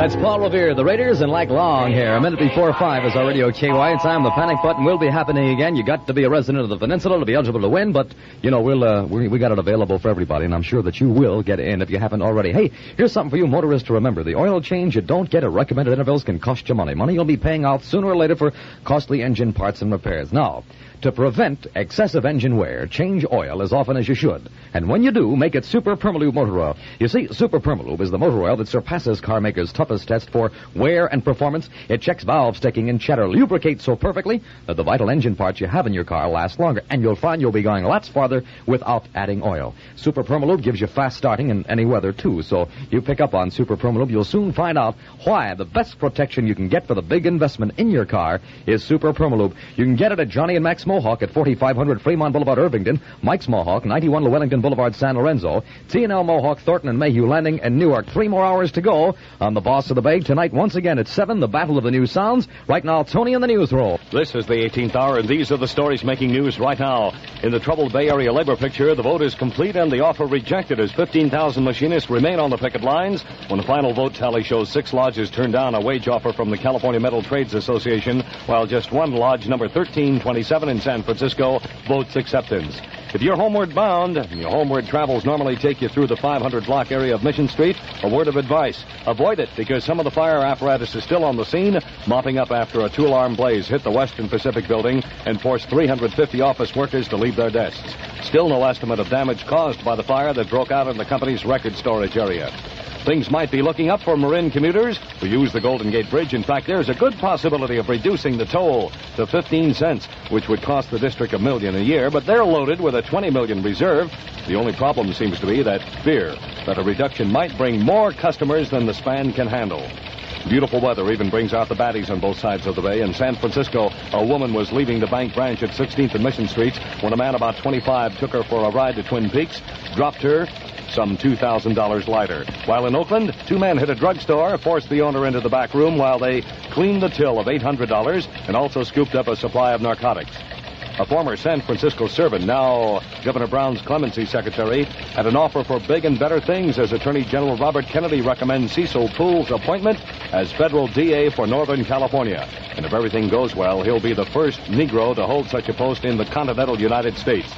That's Paul Revere, the Raiders, and like long here. A minute before 5 is our Radio KY. Time the panic button will be happening again. You got to be a resident of the peninsula to be eligible to win, but, you know, we got it available for everybody, and I'm sure that you will get in if you haven't already. Hey, here's something for you motorists to remember. The oil change you don't get at recommended intervals can cost you money. Money you'll be paying out sooner or later for costly engine parts and repairs. Now, to prevent excessive engine wear, change oil as often as you should. And when you do, make it Super Permalube motor oil. You see, Super Permalube is the motor oil that surpasses car makers' toughest test for wear and performance. It checks valve sticking and chatter, lubricates so perfectly that the vital engine parts you have in your car last longer. And you'll find you'll be going lots farther without adding oil. Super Permalube gives you fast starting in any weather, too. So you pick up on Super Permalube, you'll soon find out why the best protection you can get for the big investment in your car is Super Permalube. You can get it at Johnny and Max Mohawk at 4500 Fremont Boulevard, Irvington, Mike's Mohawk, 91 Llewellington Boulevard, San Lorenzo, T&L Mohawk, Thornton and Mayhew Landing, and Newark. 3 more hours to go on the Boss of the Bay. Tonight, once again, at 7, the Battle of the New Sounds. Right now, Tony in the news roll. This is the 18th hour, and these are the stories making news right now. In the troubled Bay Area labor picture, the vote is complete and the offer rejected as 15,000 machinists remain on the picket lines. When the final vote tally shows 6 lodges turned down a wage offer from the California Metal Trades Association, while just one lodge, number 1327 in San Francisco, votes acceptance. If you're homeward bound, and your homeward travels normally take you through the 500-block area of Mission Street, a word of advice. Avoid it, because some of the fire apparatus is still on the scene, mopping up after a 2-alarm blaze hit the Western Pacific building and forced 350 office workers to leave their desks. Still no estimate of damage caused by the fire that broke out in the company's record storage area. Things might be looking up for Marin commuters who use the Golden Gate Bridge. In fact, there's a good possibility of reducing the toll to 15 cents, which would cost the district $1 million a year, but they're loaded with a $20 million reserve. The only problem seems to be that fear that a reduction might bring more customers than the span can handle. Beautiful weather even brings out the baddies on both sides of the bay. In San Francisco, a woman was leaving the bank branch at 16th and Mission Streets when a man about 25 took her for a ride to Twin Peaks, dropped her some $2,000 lighter. While in Oakland, 2 men hit a drugstore, forced the owner into the back room while they cleaned the till of $800 and also scooped up a supply of narcotics. A former San Francisco servant, now Governor Brown's clemency secretary, had an offer for big and better things as Attorney General Robert Kennedy recommends Cecil Poole's appointment as federal DA for Northern California. And if everything goes well, he'll be the first Negro to hold such a post in the continental United States.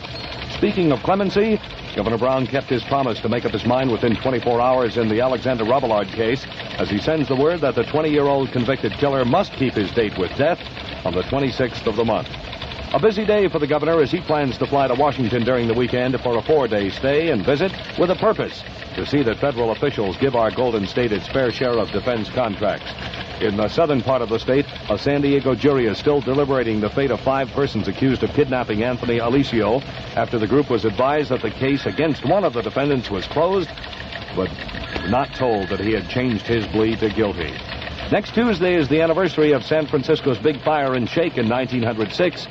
Speaking of clemency, Governor Brown kept his promise to make up his mind within 24 hours in the Alexander Robillard case as he sends the word that the 20-year-old convicted killer must keep his date with death on the 26th of the month. A busy day for the governor as he plans to fly to Washington during the weekend for a 4-day stay and visit with a purpose to see that federal officials give our Golden State its fair share of defense contracts. In the southern part of the state, a San Diego jury is still deliberating the fate of 5 persons accused of kidnapping Anthony Alicio after the group was advised that the case against one of the defendants was closed, but not told that he had changed his plea to guilty. Next Tuesday is the anniversary of San Francisco's big fire and shake in 1906.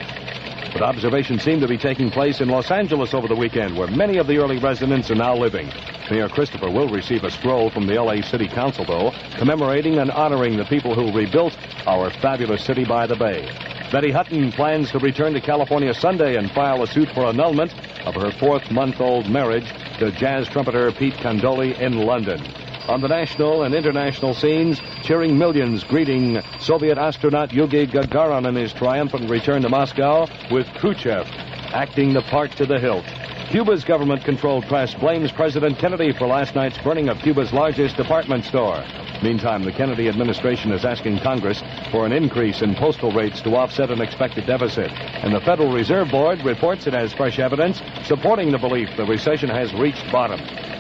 But observations seem to be taking place in Los Angeles over the weekend, where many of the early residents are now living. Mayor Christopher will receive a scroll from the L.A. City Council, though, commemorating and honoring the people who rebuilt our fabulous city by the bay. Betty Hutton plans to return to California Sunday and file a suit for annulment of her 4-month-old marriage to jazz trumpeter Pete Condoli in London. On the national and international scenes, cheering millions greeting Soviet astronaut Yuri Gagarin in his triumphant return to Moscow, with Khrushchev acting the part to the hilt. Cuba's government-controlled press blames President Kennedy for last night's burning of Cuba's largest department store. Meantime, the Kennedy administration is asking Congress for an increase in postal rates to offset an expected deficit. And the Federal Reserve Board reports it has fresh evidence supporting the belief the recession has reached bottom.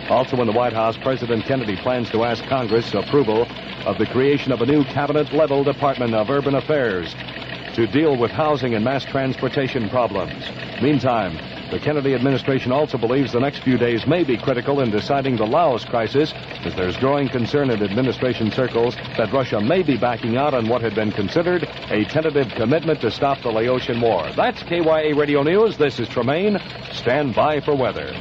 Also in the White House, President Kennedy plans to ask Congress approval of the creation of a new cabinet-level Department of Urban Affairs to deal with housing and mass transportation problems. Meantime, the Kennedy administration also believes the next few days may be critical in deciding the Laos crisis, as there's growing concern in administration circles that Russia may be backing out on what had been considered a tentative commitment to stop the Laotian War. That's KYA Radio News. This is Tremaine. Stand by for weather.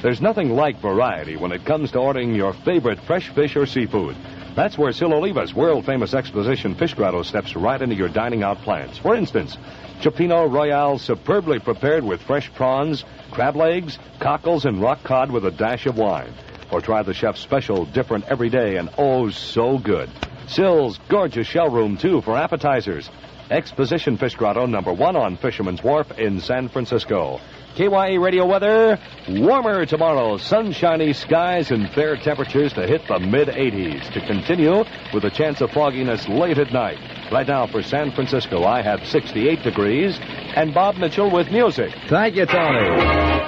There's nothing like variety when it comes to ordering your favorite fresh fish or seafood. That's where Siloliva's world-famous Exposition Fish Grotto steps right into your dining-out plans. For instance, Chipino Royale superbly prepared with fresh prawns, crab legs, cockles, and rock cod with a dash of wine. Or try the chef's special, different every day, and oh, so good. Sil's gorgeous shell room, too, for appetizers. Exposition Fish Grotto, number 1 on Fisherman's Wharf in San Francisco. KYA Radio weather, warmer tomorrow, sunshiny skies and fair temperatures to hit the mid-80s. To continue with a chance of fogginess late at night. Right now for San Francisco, I have 68 degrees, and Bob Mitchell with music. Thank you, Tony.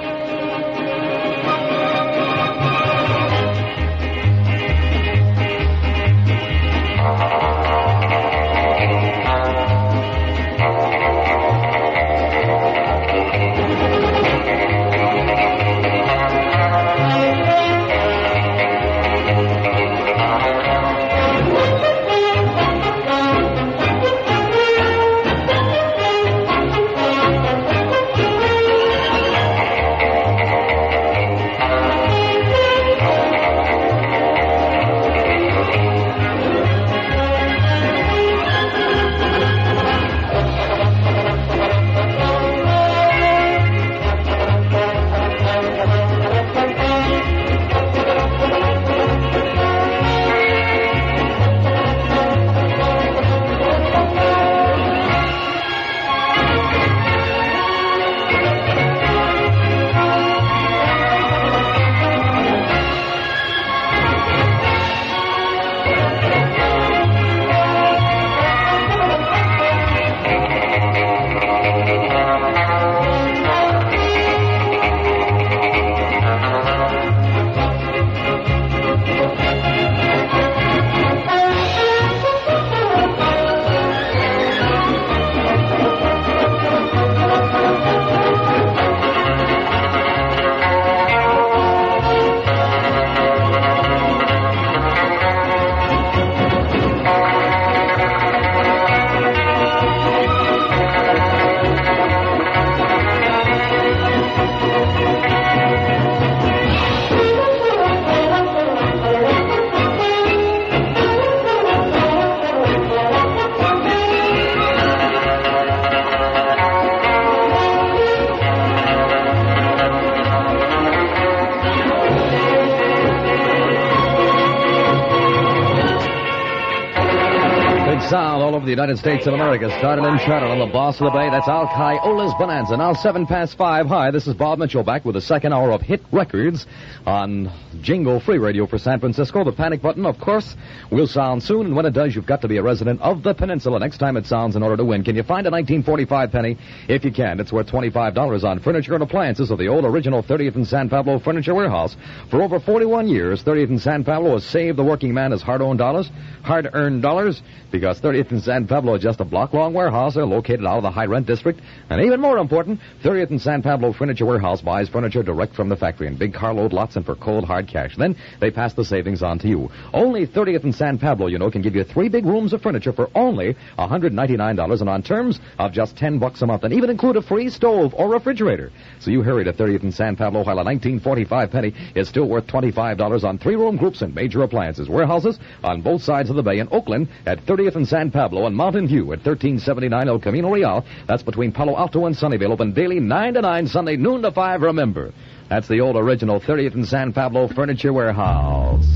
Sound all over the United States of America. Started in Charlotte on the Boss of the Bay. That's Al Caiola's Bonanza. Now 5:07. Hi, this is Bob Mitchell back with the second hour of hit records on Jingle Free Radio for San Francisco. The panic button, of course, will sound soon, and when it does, you've got to be a resident of the peninsula next time it sounds in order to win. Can you find a 1945 penny? If you can, it's worth $25 on furniture and appliances of the old original 30th and San Pablo Furniture Warehouse. For over 41 years, 30th and San Pablo has saved the working man his hard-earned dollars, because 30th and San Pablo is just a block-long warehouse. They're located out of the high-rent district. And even more important, 30th and San Pablo Furniture Warehouse buys furniture direct from the factory in big carload lots and for cold, hard cash. Then they pass the savings on to you. Only 30th and San Pablo, can give you 3 big rooms of furniture for only $199 and on terms of just $10 a month, and even include a free stove or refrigerator. So you hurry to 30th and San Pablo while a 1945 penny is still worth $25 on 3-room groups and major appliances. Warehouses on both sides of the bay in Oakland at 30th and San Pablo, and Mountain View at 1379 El Camino Real. That's between Palo Alto and Sunnyvale. Open daily 9 to 9, Sunday noon to 5. Remember, that's the old original 30th and San Pablo Furniture Warehouse.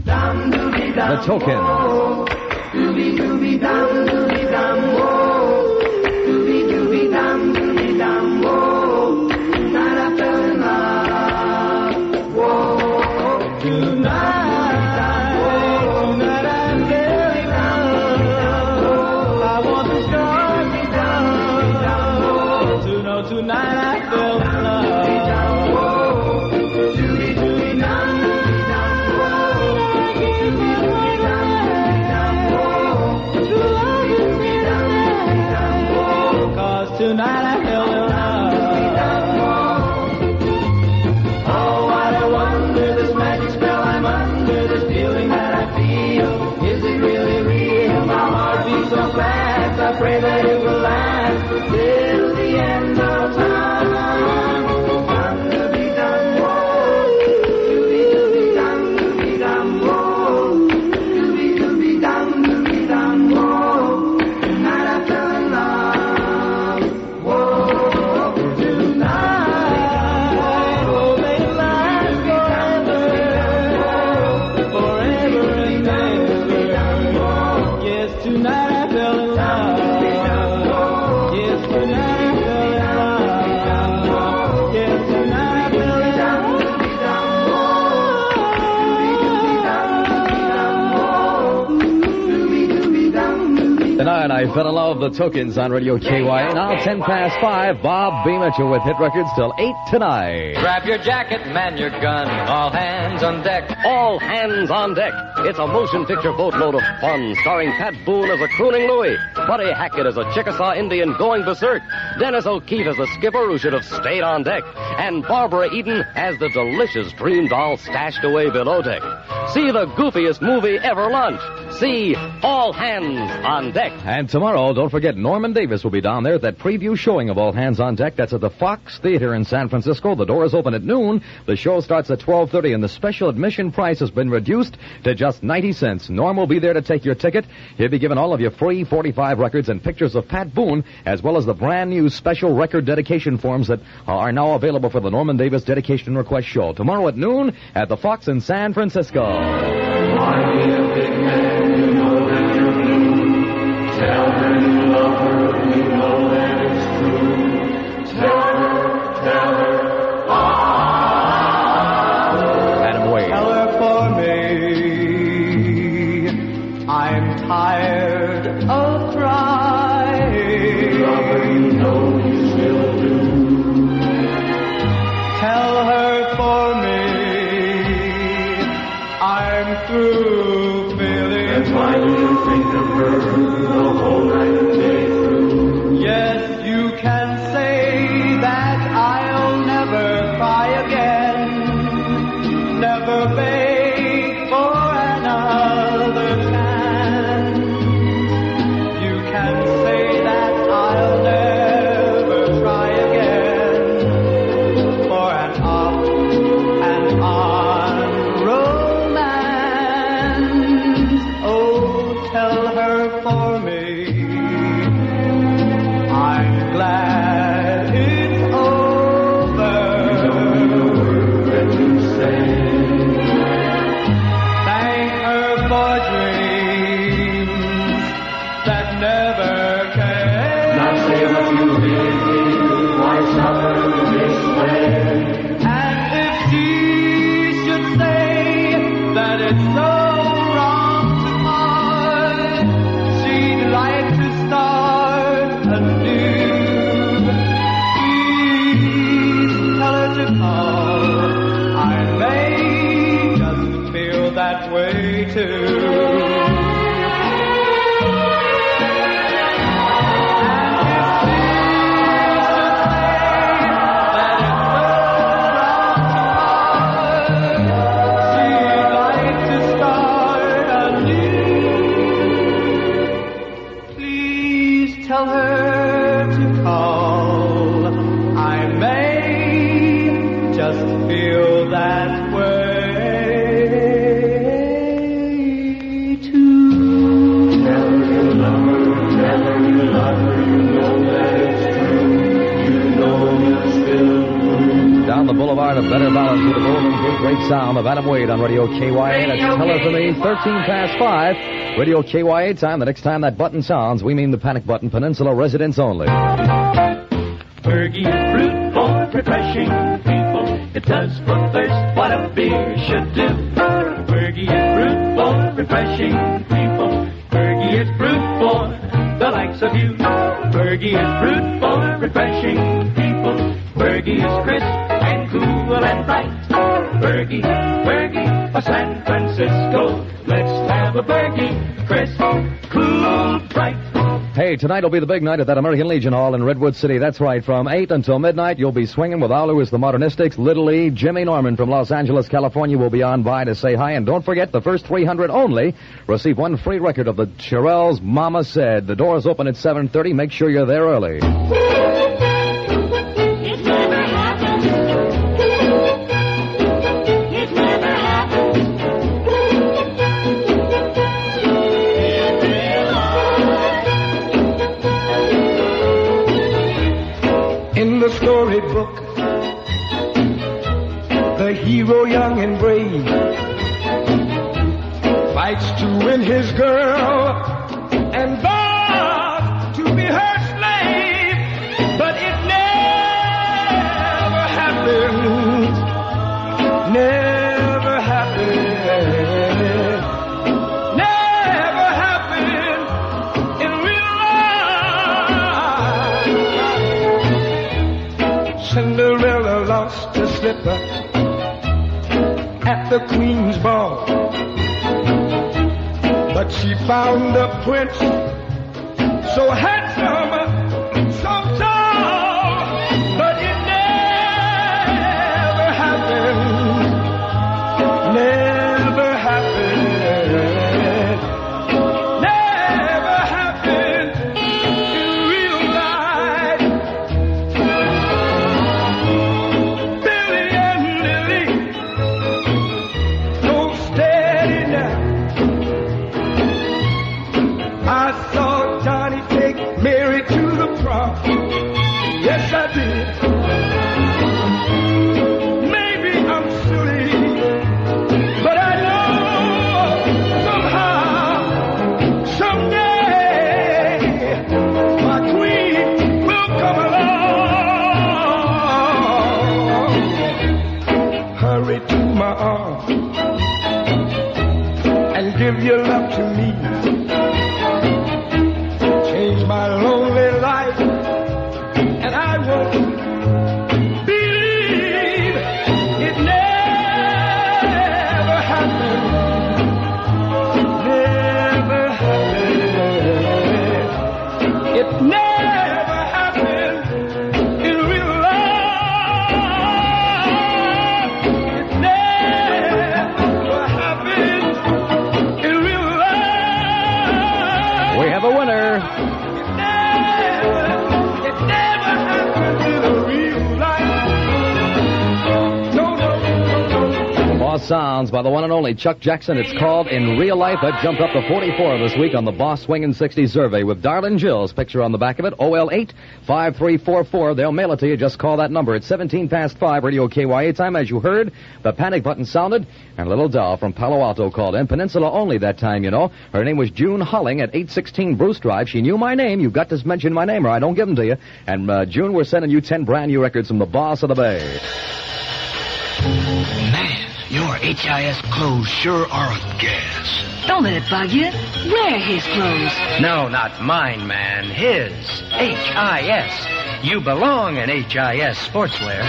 The Token. Tonight I fell in love. tonight I fell in love. Oh, what a wonder, this magic spell I'm under, this feeling that I feel. Is it really real? My heart beats so fast, I pray that it will last till the end of time. Tonight, I fell in love with the Tokens on Radio KYA. Now, 10 past 5, Bob B. Mitchell with hit records till 8 tonight. Grab your jacket, man your gun, all hands on deck. All Hands on Deck. It's a motion picture boatload of fun, starring Pat Boone as a crooning Louie, Buddy Hackett as a Chickasaw Indian going berserk, Dennis O'Keefe as the skipper who should have stayed on deck, and Barbara Eden as the delicious dream doll stashed away below deck. See the goofiest movie ever launched. See All Hands on Deck. And tomorrow, don't forget, Norman Davis will be down there at that preview showing of All Hands on Deck. That's at the Fox Theater in San Francisco. The doors open at noon. The show starts at 12:30, and the special admission price has been reduced to just 90 cents. Norm will be there to take your ticket. He'll be giving all of you free 45 records and pictures of Pat Boone, as well as the brand new special record dedication forms that are now available for the Norman Davis Dedication Request Show. Tomorrow at noon at the Fox in San Francisco. Tell her you love her, you know that it's true. Tell her, Adam Wade. Tell her for me, I'm tired of crying. Love her, you know you still do. Tell her for me, I'm through feeling. That's why you think of her. Yes, you can say that I'll never cry again, never beg for another chance. You can say that I'll never try again for an off and on romance. Oh, tell her for me, I'm glad it's over. The word that you say. Thank her for dreams that never came. Now say what you really feel, why suffer this way? And if she should say that it's so wrong to part, she'd like to start anew. Please tell her to call. I may just feel that way too. Tell her to call. I may just feel that way too. Tell her you love her, tell her you love her, you know that it's true. You know you still do. Down the boulevard of better balance with the Golden Gate great sound of Adam Wade on Radio KYA. That's Tell Her For Me, 13 past 5. Radio KYA time. The next time that button sounds, we mean the panic button, Peninsula residents only. Fergie is fruit for refreshing people. It does for thirst what a beer should do. Fergie is fruit for refreshing people. Fergie is fruit for the likes of you. Fergie is fruit for refreshing people. Fergie is crisp and cool and bright. Fergie for San Francisco. Let's have a Fergie, crisp, cool, bright. Hey, tonight will be the big night at that American Legion Hall in Redwood City. That's right. From 8 until midnight, you'll be swinging with Al Lewis, the Modernistics, Little E. Jimmy Norman from Los Angeles, California will be on by to say hi. And don't forget, the first 300 only receive one free record of the Shirelles' Mama Said. The doors open at 7:30. Make sure you're there early. Storybook, the hero young and brave fights to win his girl and vows to be her slave, but it never happened, never happened, never happened in real life. Cinderella lost her slipper at the Queen's ball, but she found a prince so handsome, so tall, but it never happened, never happened, never happened in real life. Billy and Lily, so steady now. I saw Johnny take Mary to the prom. Yes, I did. Maybe I'm silly, but I know somehow, someday, my queen will come along. Hurry to my arms and give your love to me. Change my lonely life, and I won't believe it never happened, never happened. It never happened in real life. It never happened in real life. We have a winner. It never happened in real life. No, no, no, no. Boss Sounds by the one and only Chuck Jackson. It's called In Real Life. That jumped up to 44 this week on the Boss Swingin' 60 survey with Darlene Jill's picture on the back of it. OL8-5344. They'll mail it to you. Just call that number. It's 17 past 5. Radio KYA time. As you heard, the panic button sounded, and a little doll from Palo Alto called in. Peninsula only that time, you know. Her name was June Hulling at 816 Bruce Drive. She knew my name. You've got to mention my name or I don't give them to you. And June, we're sending you 10 brand new records from the Boss of the Bay. Man, your HIS clothes sure are a gas. Don't let it bug you. Wear his clothes. No, not mine, man. His. HIS. You belong in HIS Sportswear.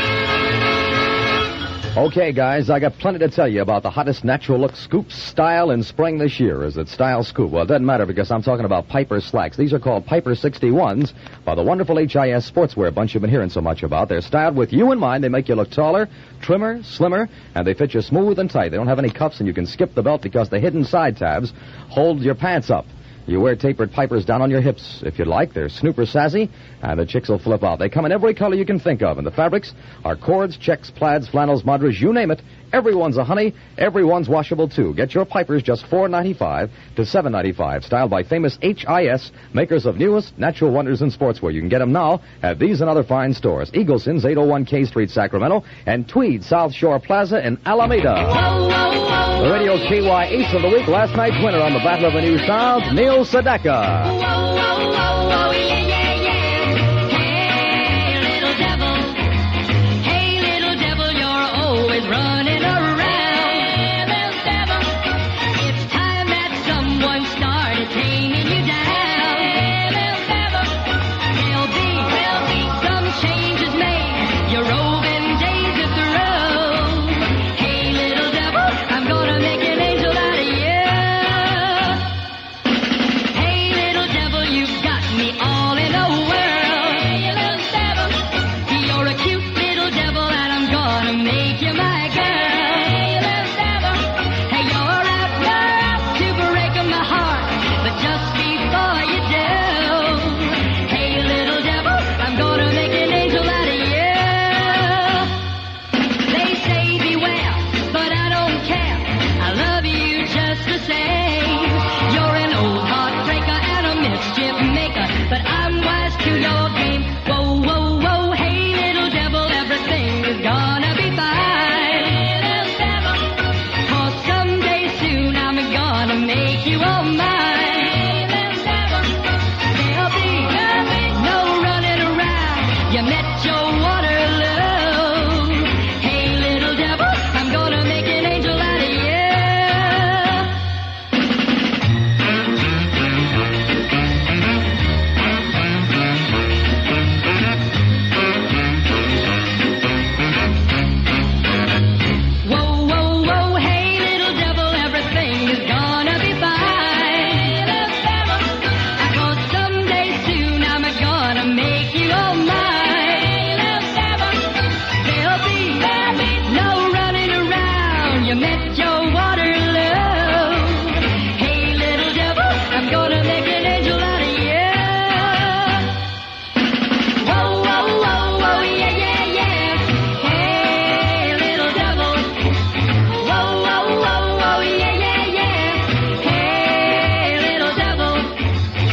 Okay, guys, I got plenty to tell you about the hottest natural look scoop style in spring this year. Is it style scoop? Well, it doesn't matter because I'm talking about Piper slacks. These are called Piper 61s by the wonderful HIS Sportswear bunch you've been hearing so much about. They're styled with you in mind. They make you look taller, trimmer, slimmer, and they fit you smooth and tight. They don't have any cuffs, and you can skip the belt because the hidden side tabs hold your pants up. You wear tapered Pipers down on your hips if you'd like. They're snooper sassy, and the chicks will flip out. They come in every color you can think of, and the fabrics are cords, checks, plaids, flannels, madras, you name it. Everyone's a honey. Everyone's washable, too. Get your Pipers just $4.95 to $7.95. Styled by famous HIS, makers of newest natural wonders in sportswear. You can get them now at these and other fine stores. Eagleson's, 801 K Street, Sacramento, and Tweed, South Shore Plaza in Alameda. The Radio KY Ace of the Week, last night's winner on the Battle of the New Sounds, Neil Sedaka. Whoa, whoa, whoa, hey, little devil, everything is gonna be fine. Little devil, 'cause someday soon I'm gonna make you all mine. Little devil, there'll be no running around. You met your Waterloo. Hey, little devil, I'm gonna make an angel out of you. Whoa, whoa, whoa, whoa, yeah, yeah, yeah. Hey, little devil. Whoa, whoa, whoa, whoa, yeah, yeah, yeah. Hey, little devil.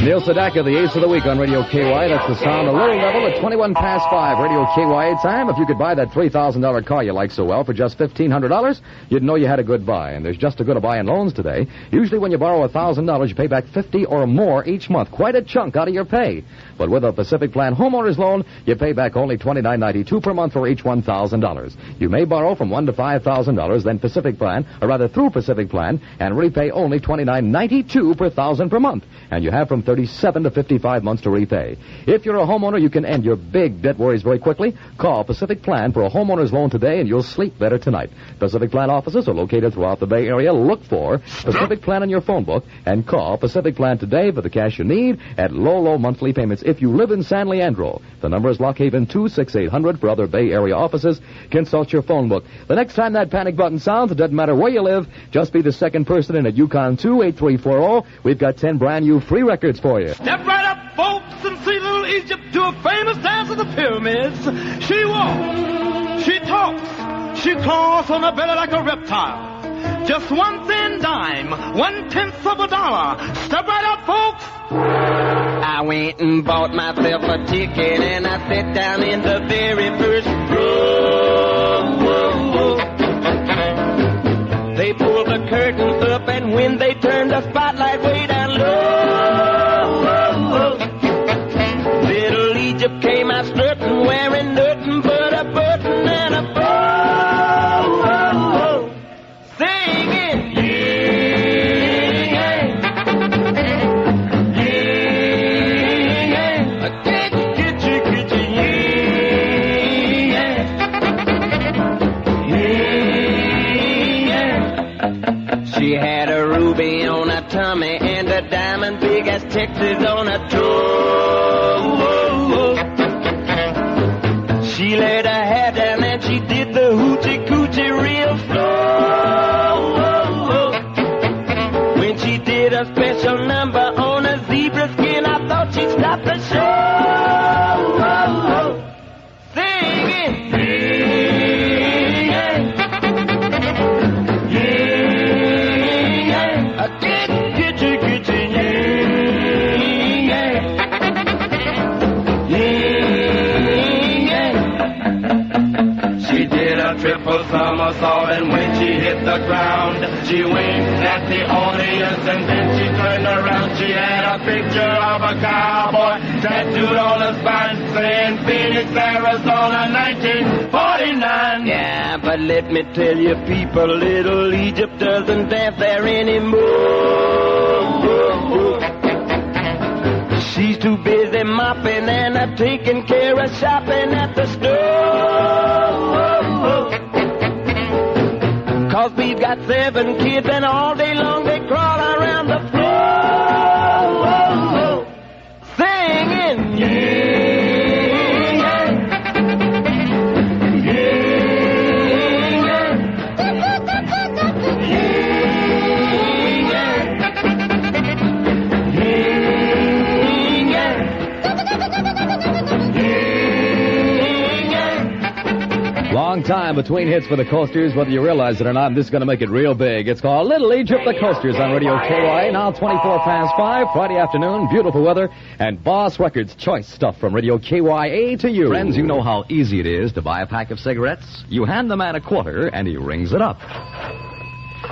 Neil Sedaka, the ace of the week on Radio KY. That's the sound of Little Devil at 21 past 5. Radio KY time. If you could buy that $3,000 car you like so well for just $1,500, you'd know you had a good buy. And there's just as good a buy in loans today. Usually when you borrow $1,000, you pay back $50 or more each month. Quite a chunk out of your pay. But with a Pacific Plan homeowner's loan, you pay back only $29.92 per month for each $1,000. You may borrow from $1,000 to $5,000, then Pacific Plan, or rather through Pacific Plan, and repay only $29.92 per thousand per month. And you have from 37 to 55 months to repay. If you're a homeowner, you can end your big debt worries very quickly. Call Pacific Plan for a homeowner's loan today, and you'll sleep better tonight. Pacific Plan offices are located throughout the Bay Area. Look for Pacific Plan in your phone book, and call Pacific Plan today for the cash you need at low monthly payments if you live in San Leandro. The number is Lock Haven 26800 for other Bay Area offices. Consult your phone book. The next time that panic button sounds, it doesn't matter where you live. Just be the second person in at Yukon 28340. We've got 10 brand new free records for you. Step right up, folks, and see little Egypt do a famous dance of the pyramids. She walks, she talks, she claws on her belly like a reptile. Just 1 thin dime, 1/10 of a dollar. Step right up, folks. I went and bought myself a ticket and I sat down in the very first row. They pulled the curtain up and when they turned the spotlight way down low, little Egypt came out strutting, wearing nothing but a button and a bow, singing, she had a ruby on her tummy and a diamond big as Texas on her toe. She laid her hair down and she did the hoochie coochie real slow. When she did a special number on a zebra skin, I thought she'd stop the show. Singing, triple somersault, and when she hit the ground, she winked at the audience, and then she turned around. She had a picture of a cowboy tattooed on her spine, saying Phoenix, Arizona, 1949. Yeah, but let me tell you people, little Egypt doesn't dance there anymore. She's too busy mopping and taking care of shopping at the store. 'Cause we've got 7 kids and all day long they crawl around the floor, singing, Long time between hits for the Coasters, whether you realize it or not. I'm just going to make it real big. It's called Little Egypt, the Coasters on Radio KY. Now 24 past 5, Friday afternoon, beautiful weather, and Boss Records choice stuff from Radio KYA to you. Friends, you know how easy it is to buy a pack of cigarettes. You hand the man a quarter, and he rings it up.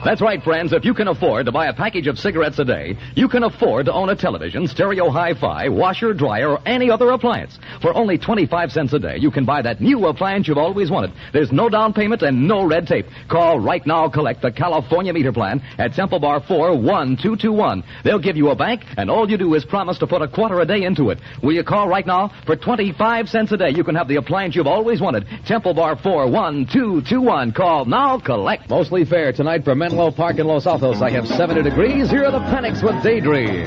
That's right, friends. If you can afford to buy a package of cigarettes a day, you can afford to own a television, stereo hi-fi, washer, dryer, or any other appliance. For only 25 cents a day, you can buy that new appliance you've always wanted. There's no down payment and no red tape. Call right now, collect the California meter plan at Temple Bar 41221. They'll give you a bank, and all you do is promise to put a quarter a day into it. Will you call right now? For 25 cents a day, you can have the appliance you've always wanted. Temple Bar 41221. Call now, collect. Mostly fair tonight for Menlo Park in Los Altos. I have 70 degrees. Here are the Panics with Daydream.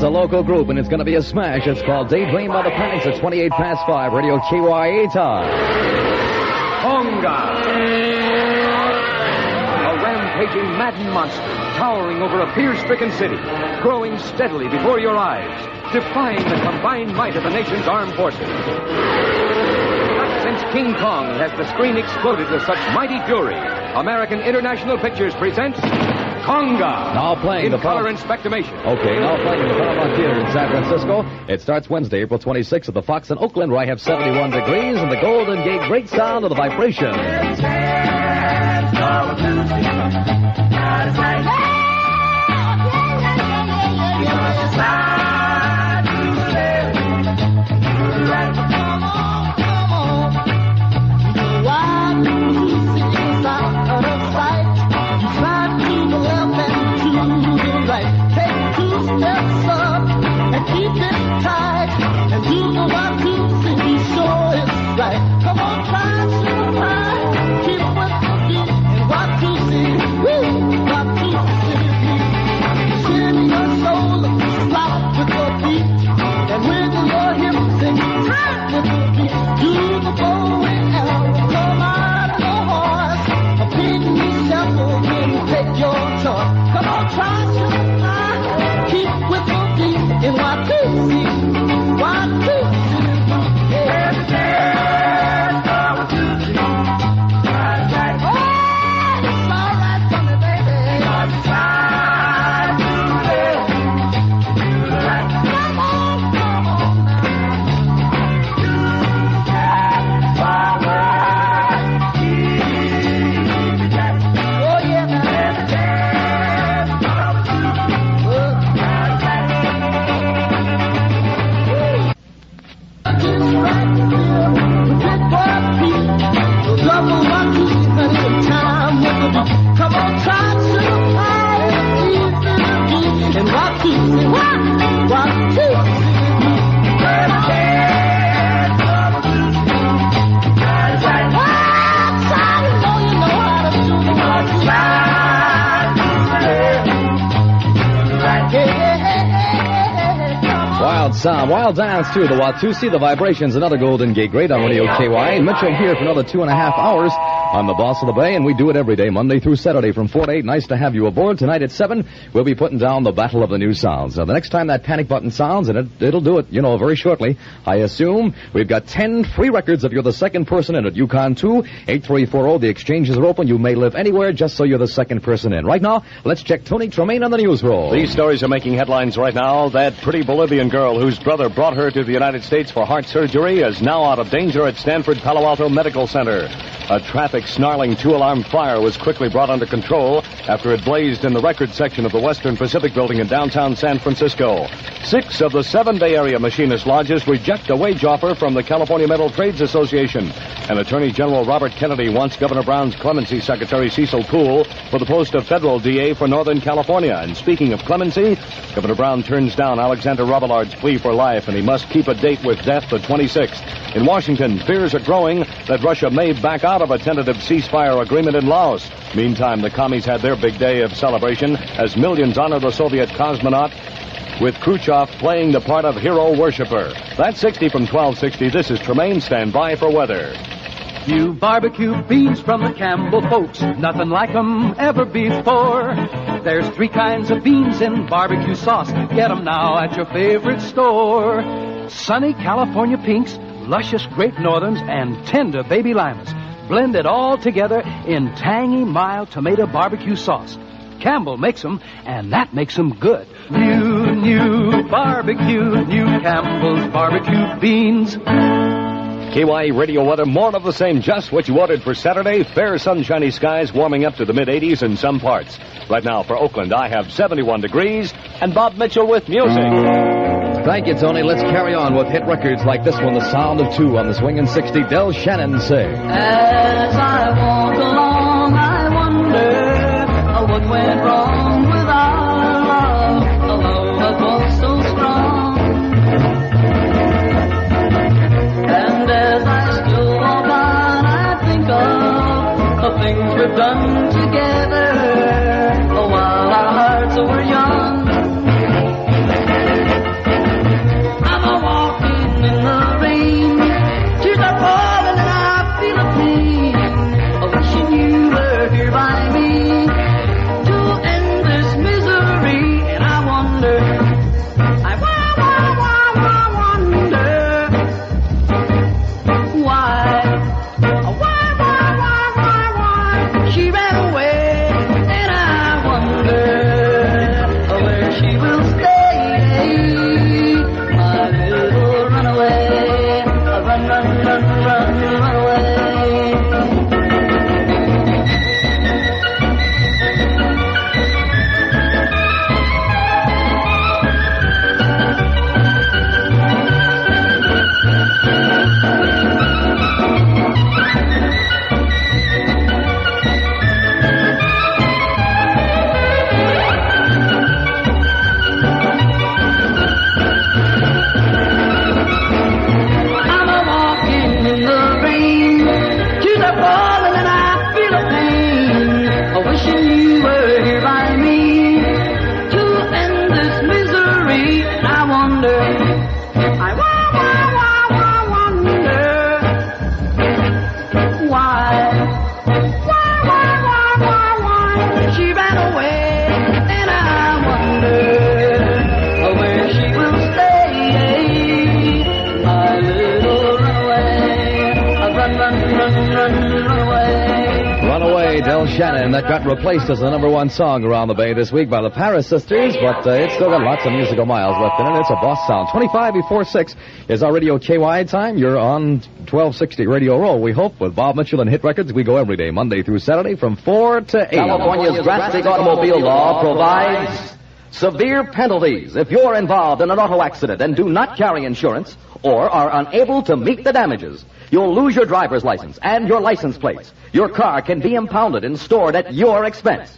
It's a local group, and it's going to be a smash. It's called Daydream by the Panics at 28 past 5. Radio KYA time. Conga! A rampaging, maddened monster towering over a fear-stricken city, growing steadily before your eyes, defying the combined might of the nation's armed forces. Not since King Kong has the screen exploded with such mighty fury. American International Pictures presents Conga. Now playing in the color and spectramation. Okay, now playing in the Paramount Theater in San Francisco. It starts Wednesday, April 26th at the Fox in Oakland, where I have 71 degrees and the Golden Gate great sound of the vibration. Soul, Some wild dance to the Watusi, the Vibrations, another Golden Gate great on Radio KY. Mitchell here for another 2.5 hours. I'm the boss of the Bay, and we do it every day, Monday through Saturday from 4 to 8. Nice to have you aboard. Tonight at 7, we'll be putting down the Battle of the New Sounds. Now, the next time that panic button sounds, and it'll do it, very shortly, I assume, we've got 10 free records if you're the second person in at Yukon 2, 8340. The exchanges are open. You may live anywhere just so you're the second person in. Right now, let's check Tony Tremaine on the news roll. These stories are making headlines right now. That pretty Bolivian girl whose brother brought her to the United States for heart surgery is now out of danger at Stanford Palo Alto Medical Center. A traffic snarling two-alarm fire was quickly brought under control after it blazed in the record section of the Western Pacific Building in downtown San Francisco. 6 of the 7 Bay Area machinist lodges reject a wage offer from the California Metal Trades Association. And Attorney General Robert Kennedy wants Governor Brown's clemency secretary Cecil Poole for the post of federal DA for Northern California. And speaking of clemency, Governor Brown turns down Alexander Rabelard's plea for life, and he must keep a date with death the 26th. In Washington, fears are growing that Russia may back out of a tentative ceasefire agreement in Laos. Meantime, the commies had their big day of celebration as millions honor the Soviet cosmonaut, with Khrushchev playing the part of hero worshiper. That's 60 from 1260. This is Tremaine. Stand by for weather. You barbecue beans from the Campbell folks, nothing like 'em ever before. There's 3 kinds of beans in barbecue sauce. Get 'em now at your favorite store. Sunny California pinks, luscious Great Northerns, and tender baby limas. Blend it all together in tangy, mild tomato barbecue sauce. Campbell makes 'em, and that makes 'em good. New barbecue, new Campbell's barbecue beans. KY Radio weather, more of the same, just what you ordered for Saturday. Fair sunshiny skies warming up to the mid-80s in some parts. Right now for Oakland, I have 71 degrees, and Bob Mitchell with music. Thank you, Tony. Let's carry on with hit records like this one, The Sound of 2 on the Swingin' 60. Del Shannon sing. As I walk along, I wonder what went wrong with our love, a love that was so strong. And as I still walk on, I think of the things we've done together while our hearts were young. Del Shannon, that got replaced as the #1 song around the Bay this week by the Paris Sisters, but it's still got lots of musical miles left in it. It's a boss sound. 25 before 6 is our Radio KY time. You're on 1260 Radio Roll, we hope, with Bob Mitchell and Hit Records. We go every day, Monday through Saturday, from 4 to 8. California's drastic automobile law provides severe penalties if you're involved in an auto accident and do not carry insurance or are unable to meet the damages. You'll lose your driver's license and your license plates. Your car can be impounded and stored at your expense.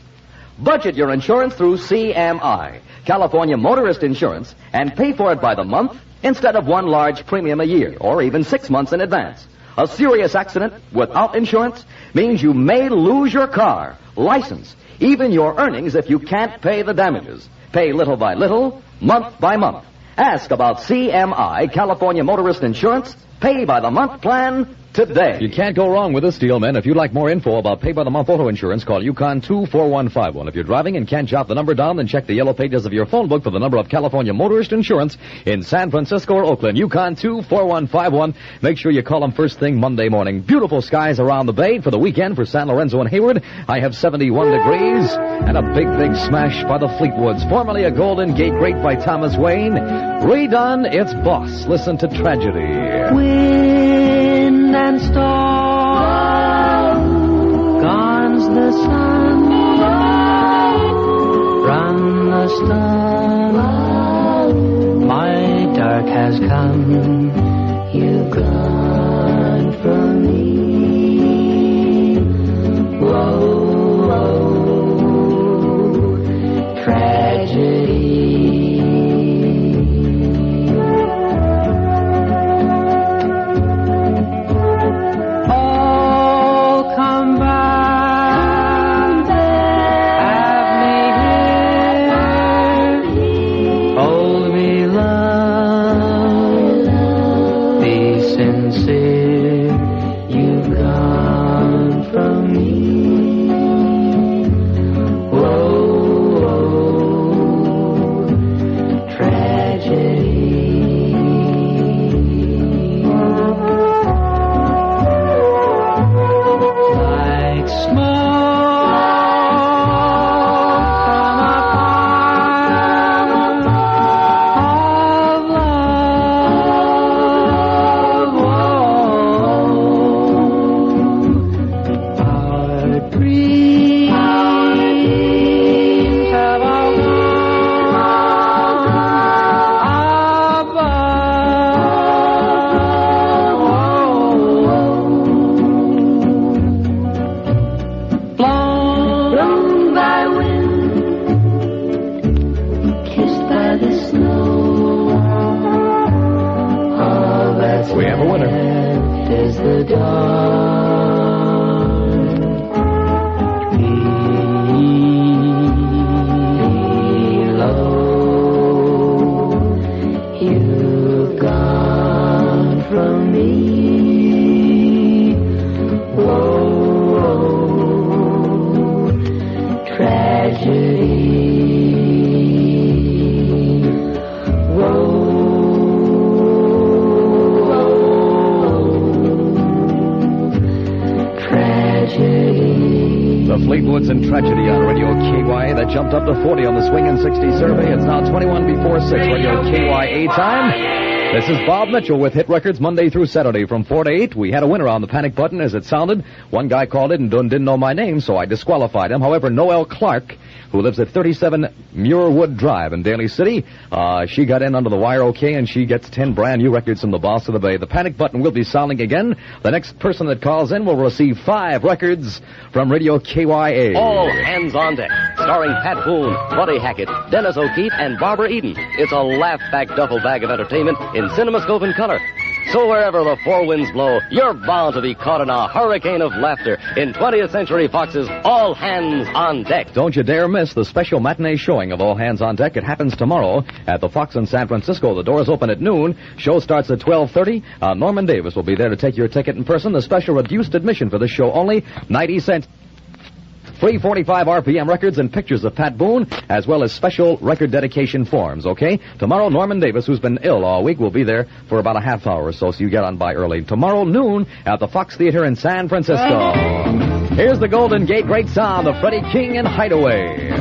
Budget your insurance through CMI, California Motorist Insurance, and pay for it by the month instead of one large premium a year or even 6 months in advance. A serious accident without insurance means you may lose your car, license, even your earnings if you can't pay the damages. Pay little by little, month by month. Ask about CMI, California Motorist Insurance, pay-by-the-month plan today. You can't go wrong with this deal, men. If you'd like more info about pay-by-the-month auto insurance, call Yukon 24151. If you're driving and can't jot the number down, then check the yellow pages of your phone book for the number of California Motorist Insurance in San Francisco or Oakland. Yukon 24151. Make sure you call them first thing Monday morning. Beautiful skies around the bay for the weekend for San Lorenzo and Hayward. I have 71 degrees and a big, big smash by the Fleetwoods. Formerly a Golden Gate Great by Thomas Wayne. Redone, it's Boss. Listen to Tragedy. Wind and storm, gone's the sun, run the storm, my dark has come, you've gone from me, whoa, whoa, tragedy. We have a winner. Is the dawn. Below, you've gone from me. Whoa, tragedy. The Fleetwoods and Tragedy on Radio KY. That jumped up to 40 on the Swing and 60 survey. It's now 21 before 6. Radio KYA time. This is Bob Mitchell with Hit Records Monday through Saturday from 4 to 8. We had a winner on the panic button as it sounded. One guy called it and didn't know my name, so I disqualified him. However, Noelle Clark, who lives at 37 Muirwood Drive in Daly City, she got in under the wire okay, and she gets 10 brand new records from the Boss of the Bay. The panic button will be sounding again. The next person that calls in will receive 5 records from Radio KYA. All Hands on Deck, starring Pat Boone, Buddy Hackett, Dennis O'Keefe, and Barbara Eden. It's a laugh-back duffel bag of entertainment in CinemaScope and color. So wherever the four winds blow, you're bound to be caught in a hurricane of laughter in 20th Century Fox's All Hands on Deck. Don't you dare miss the special matinee showing of All Hands on Deck. It happens tomorrow at the Fox in San Francisco. The doors open at noon. Show starts at 12:30. Norman Davis will be there to take your ticket in person. The special reduced admission for this show only 90 cents. Free 45 RPM records and pictures of Pat Boone, as well as special record dedication forms, okay? Tomorrow, Norman Davis, who's been ill all week, will be there for about a half hour or so you get on by early. Tomorrow noon at the Fox Theater in San Francisco. Here's the Golden Gate great sound of Freddie King and Hideaway.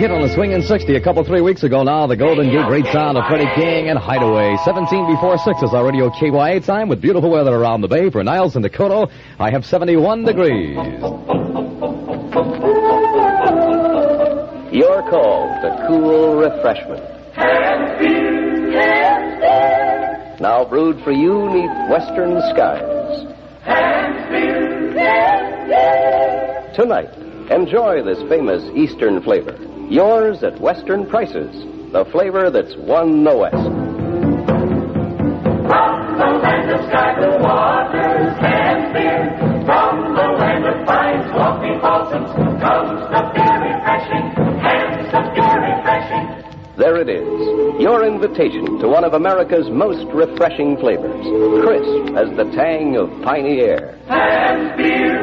hit on the Swingin' 60 a couple, 3 weeks ago now. The Golden Gate, great sound of Freddie King and Hideaway. 17 before 6 is our radio KYA time with beautiful weather around the bay. For Niles and Dakota, I have 71 degrees. Your call to cool refreshment. Now brewed for you neath western skies. Tonight, enjoy this famous Eastern flavor. Yours at Western prices. The flavor that's won the West. From the land of sky blue waters and beer, from the land of fine swampy balsams, comes the beer refreshing, and the beer refreshing. There it is, your invitation to one of America's most refreshing flavors. Crisp as the tang of piney air. And beer.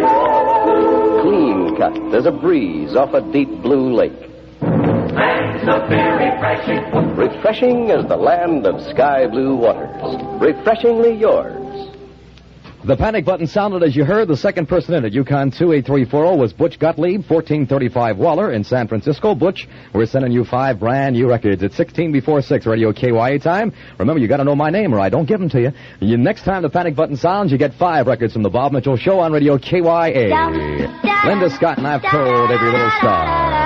Clean cut as a breeze off a deep blue lake. And the beer refreshing. Refreshing as the land of sky blue waters. Refreshingly yours. The panic button sounded as you heard. The second person in at Yukon 28340 was Butch Gottlieb, 1435 Waller in San Francisco. Butch, we're sending you 5 brand new records. It's 16 before 6 radio KYA time. Remember, you got to know my name or I don't give them to you. Next time the panic button sounds, you get 5 records from the Bob Mitchell Show on radio KYA. Linda Scott and I've told every little star.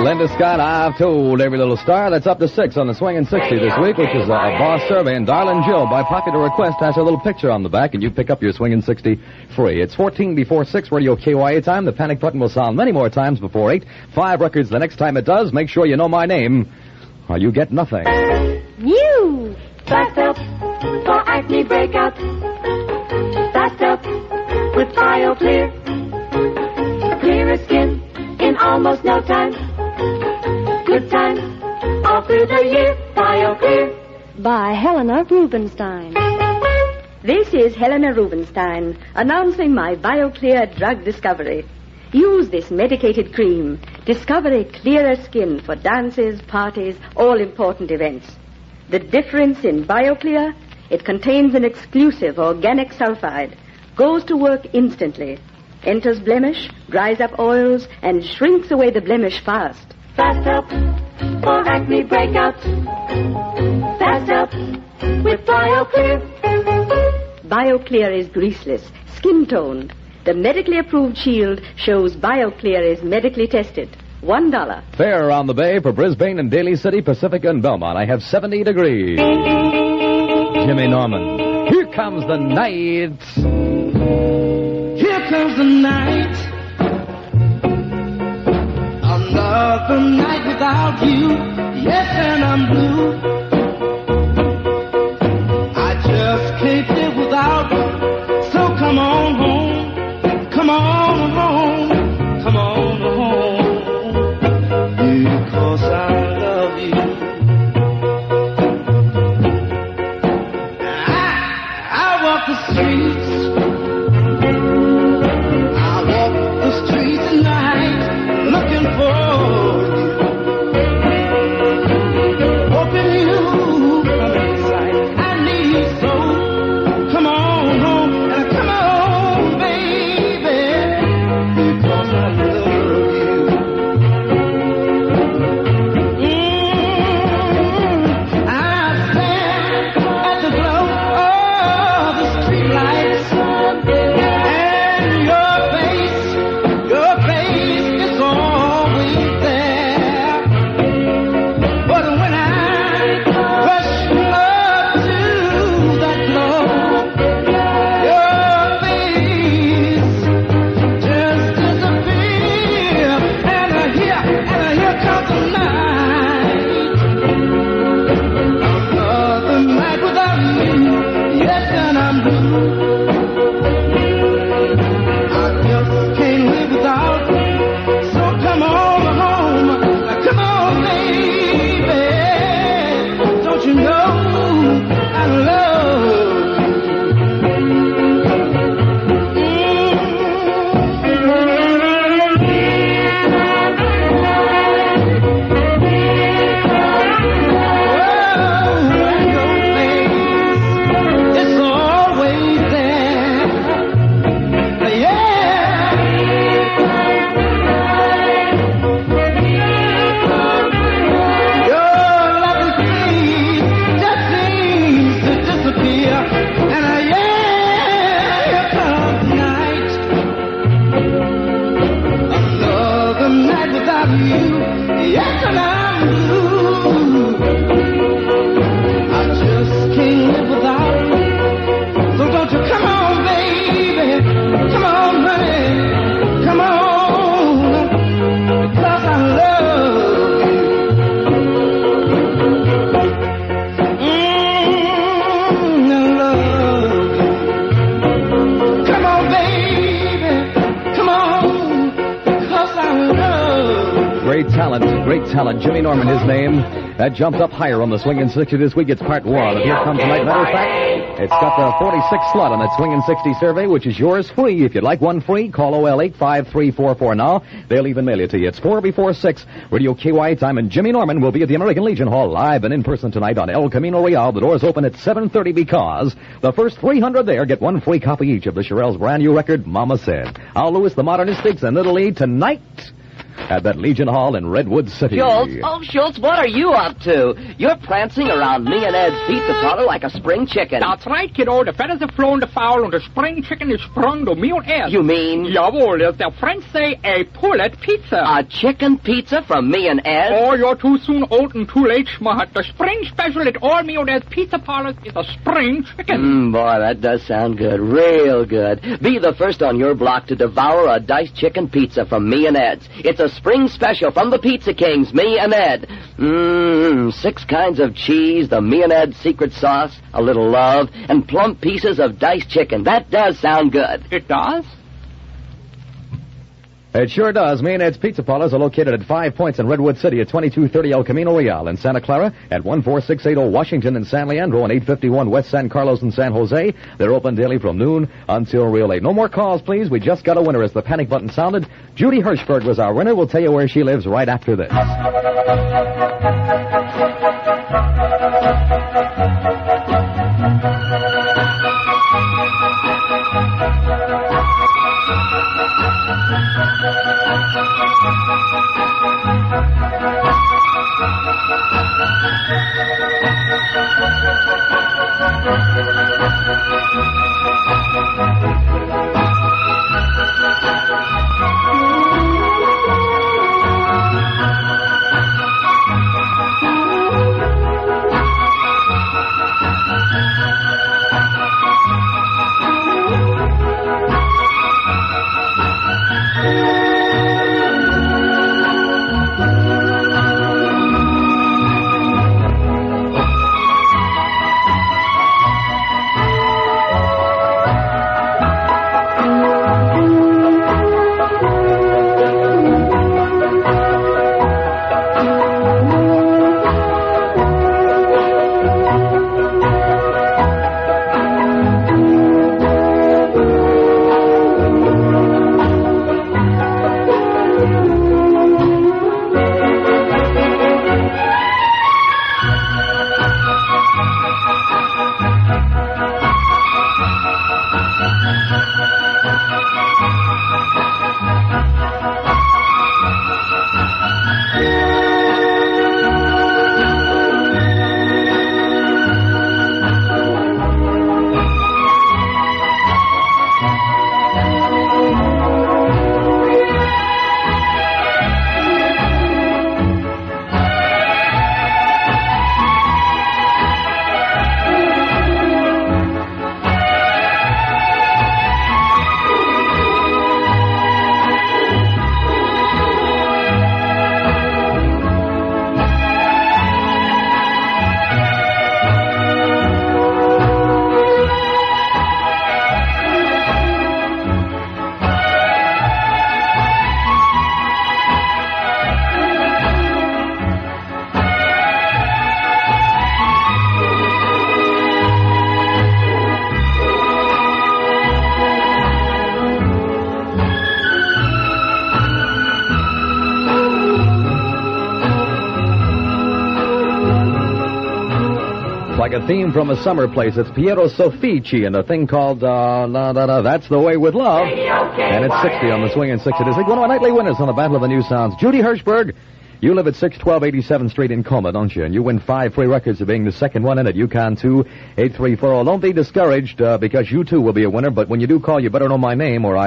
Linda Scott, I've told every little star. That's up to 6 on the Swingin' 60 this week, which is a boss survey. And Darlene Jill, by popular request, has a little picture on the back, and you pick up your Swingin' 60 free. It's 14 before 6, radio KYA time. The panic button will sound many more times before 8. 5 records the next time it does. Make sure you know my name, or you get nothing. New! Fast up for acne breakout. Fast up with BioClear. Clearer skin in almost no time. Good times all through the year. BioClear. By Helena Rubinstein. This is Helena Rubinstein announcing my BioClear drug discovery. Use this medicated cream. Discover a clearer skin for dances, parties, all important events. The difference in BioClear, it contains an exclusive organic sulfide, goes to work instantly, enters blemish, dries up oils, and shrinks away the blemish fast. Fast up for acne breakout. Fast up with BioClear. BioClear is greaseless, skin-toned. The medically approved shield shows BioClear is medically tested. $1. Fair around the bay for Brisbane and Daly City, Pacifica and Belmont. I have 70 degrees. Jimmy Norman. Here comes the night. Here comes the night. Our love Another night without you, yes, and I'm blue. I just can't live without you. So come on home, come on home, come on home, because I love you. I walk the streets, I walk the streets at night, looking for you, hoping you come in sight. I need you so. Come on home, and come on, baby, because I love you. I stand at the glow of the streetlights, and your face is always there. But when I rush up to that glow, your face just disappears. And here comes the night. Another night without you, yes, and I'm blue. I just can't live without you. So come on home, come on, baby. Don't you know I love it's always there. Your lovely face just seems to disappear. And here comes the night. Another night without you. Yes, and I'm blue. I just can't live without you. So don't you come on, baby. Come on, honey. Come on. Because I love you. I love you. Come on, baby. Come on. Because I love you. Great talent. Jimmy Norman, his name. That jumped up higher on the Swingin' 60 this week. It's part one. Here comes tonight. Matter of fact, it's got the 46th slot on that Swingin' 60 survey, which is yours free. If you'd like one free, call OL 85344 now. They'll even mail it to you. It's 4 before 6. Radio KY time, and Jimmy Norman will be at the American Legion Hall live and in person tonight on El Camino Real. The doors open at 7:30 because the first 300 there get one free copy each of the Shirelles' brand new record, Mama Said. Al Lewis, the Modernistics, and Little E tonight at that Legion Hall in Redwood City. Schultz, what are you up to? You're prancing around me and Ed's pizza parlor like a spring chicken. That's right, kiddo. The feathers have flown to foul and the spring chicken is sprung to me and Ed. You mean? Jawohl, as the French say, a pullet pizza. A chicken pizza from me and Ed? Oh, you're too soon old and too late, Schmart. The spring special at all me and Ed's pizza parlors is a spring chicken. Boy, that does sound good. Real good. Be the first on your block to devour a diced chicken pizza from me and Ed's. It's a spring special from the Pizza Kings, me and Ed. 6 kinds of cheese, the me and Ed secret sauce, a little love, and plump pieces of diced chicken. That does sound good. It does? It sure does. Me and Ed's Pizza Parlors are located at 5 Points in Redwood City at 2230 El Camino Real, in Santa Clara at 14680 Washington in San Leandro and 851 West San Carlos in San Jose. They're open daily from noon until real late. No more calls, please. We just got a winner as the panic button sounded. Judy Hirschberg was our winner. We'll tell you where she lives right after this. like a theme from a summer place. It's Piero Soffici and a thing called That's the Way with Love. And it's 60 on the Swing and 6. It is one of our nightly winners on the Battle of the New Sounds. Judy Hirschberg, you live at 612 87th Street in Coma, don't you? And you win 5 free records of being the second one in at UConn 2-8340. Don't be discouraged because you too will be a winner, but when you do call, you better know my name or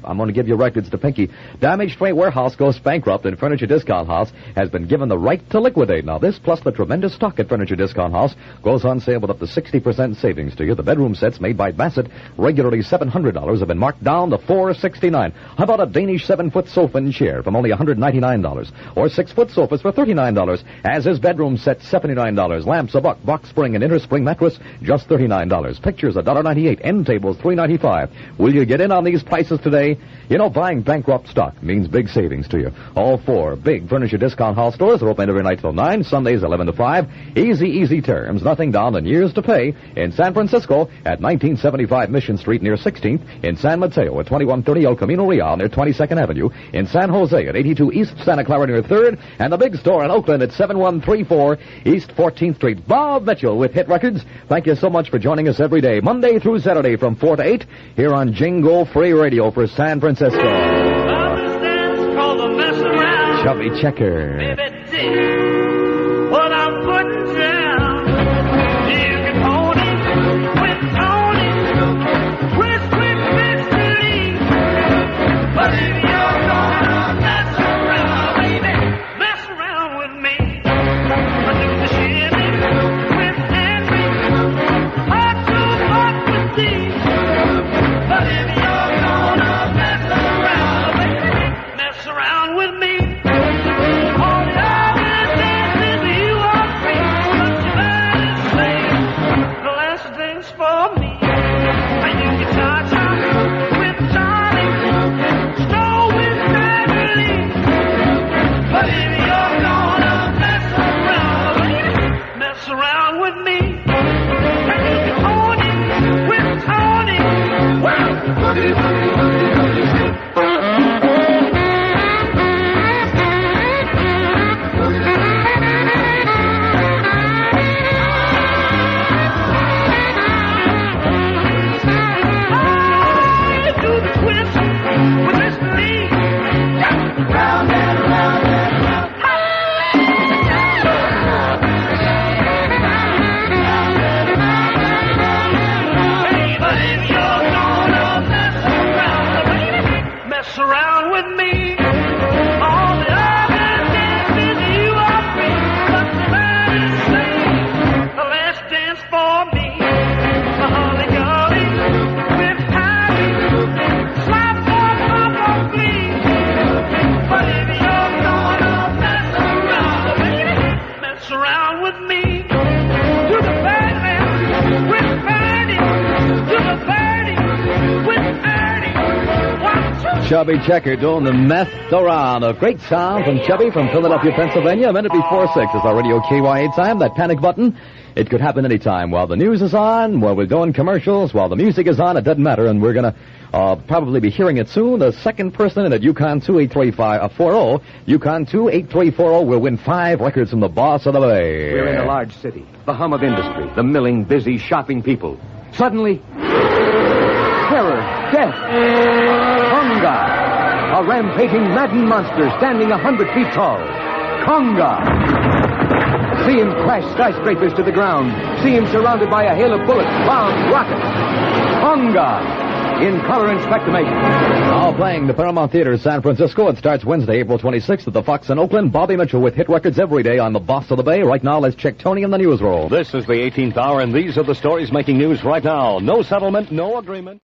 I'm going to give your records to Pinky. Damaged Freight Warehouse goes bankrupt and Furniture Discount House has been given the right to liquidate. Now, this plus the tremendous stock at Furniture Discount House goes on sale with up to 60% savings to you. The bedroom sets made by Bassett, regularly $700, have been marked down to $469. How about a Danish 7-foot sofa and chair from only $199? Or 6-foot sofas for $39, as is bedroom set $79. Lamps $1, box spring and inner spring mattress just $39. Pictures $1.98, end tables $3.95. Will you get in on these prices today? You know, buying bankrupt stock means big savings to you. All 4 big Furniture Discount House stores are open every night till 9, Sundays 11 to 5. Easy terms, nothing down and years to pay. In San Francisco at 1975 Mission Street near 16th. In San Mateo at 2130 El Camino Real near 22nd Avenue. In San Jose at 82 East Santa Clara near 3rd. And the big store in Oakland at 7134 East 14th Street. Bob Mitchell with Hit Records. Thank you so much for joining us every day, Monday through Saturday from 4 to 8 here on Jingle Free Radio for San Francisco. Chubby Checker. What I'm putting down, you can hold it with Tony, with mystery. But if you're gonna mess around, baby, mess around with me. I do the shimmy with Henry, hard to fuck with thee. But if you're gonna mess around, baby, mess around with me. All the other dances you are free, but you better say the last dance for me. And you can cha-cha with Johnny, stroll with Beverly. But if you're gonna mess around, baby, mess around with me. And you can own it with Tony. Well, boogie, boogie, boogie, boogie. Around with me. All the other dances you are free, but you better say the last dance for me. The Holly Golly with Patty, slap for Papa, please. But if you're gonna mess around, baby, mess around with me. To the Batman with Patty, to the party with Patty. Chubby Checker doing the mess around. A great sound from Chubby from Philadelphia, Pennsylvania. A minute before 6 is our radio KY8 time. That panic button, it could happen any time. While the news is on, while we're doing commercials, while the music is on, it doesn't matter. And we're going to probably be hearing it soon. The second person in at UConn 2-835-40. UConn 2-83540 will win 5 records from the boss of the Bay. We're in a large city, the hum of industry, the milling, busy, shopping people. Suddenly, terror, death, Conga, a rampaging madden monster standing 100 feet tall. Conga. See him crash skyscrapers to the ground. See him surrounded by a hail of bullets, bombs, rockets. Conga in color and spectramation. Now playing the Paramount Theater, San Francisco. It starts Wednesday, April 26th at the Fox in Oakland. Bobby Mitchell with Hit Records every day on the Boss of the Bay. Right now, let's check Tony in the news roll. This is the 18th hour, and these are the stories making news right now. No settlement, no agreement.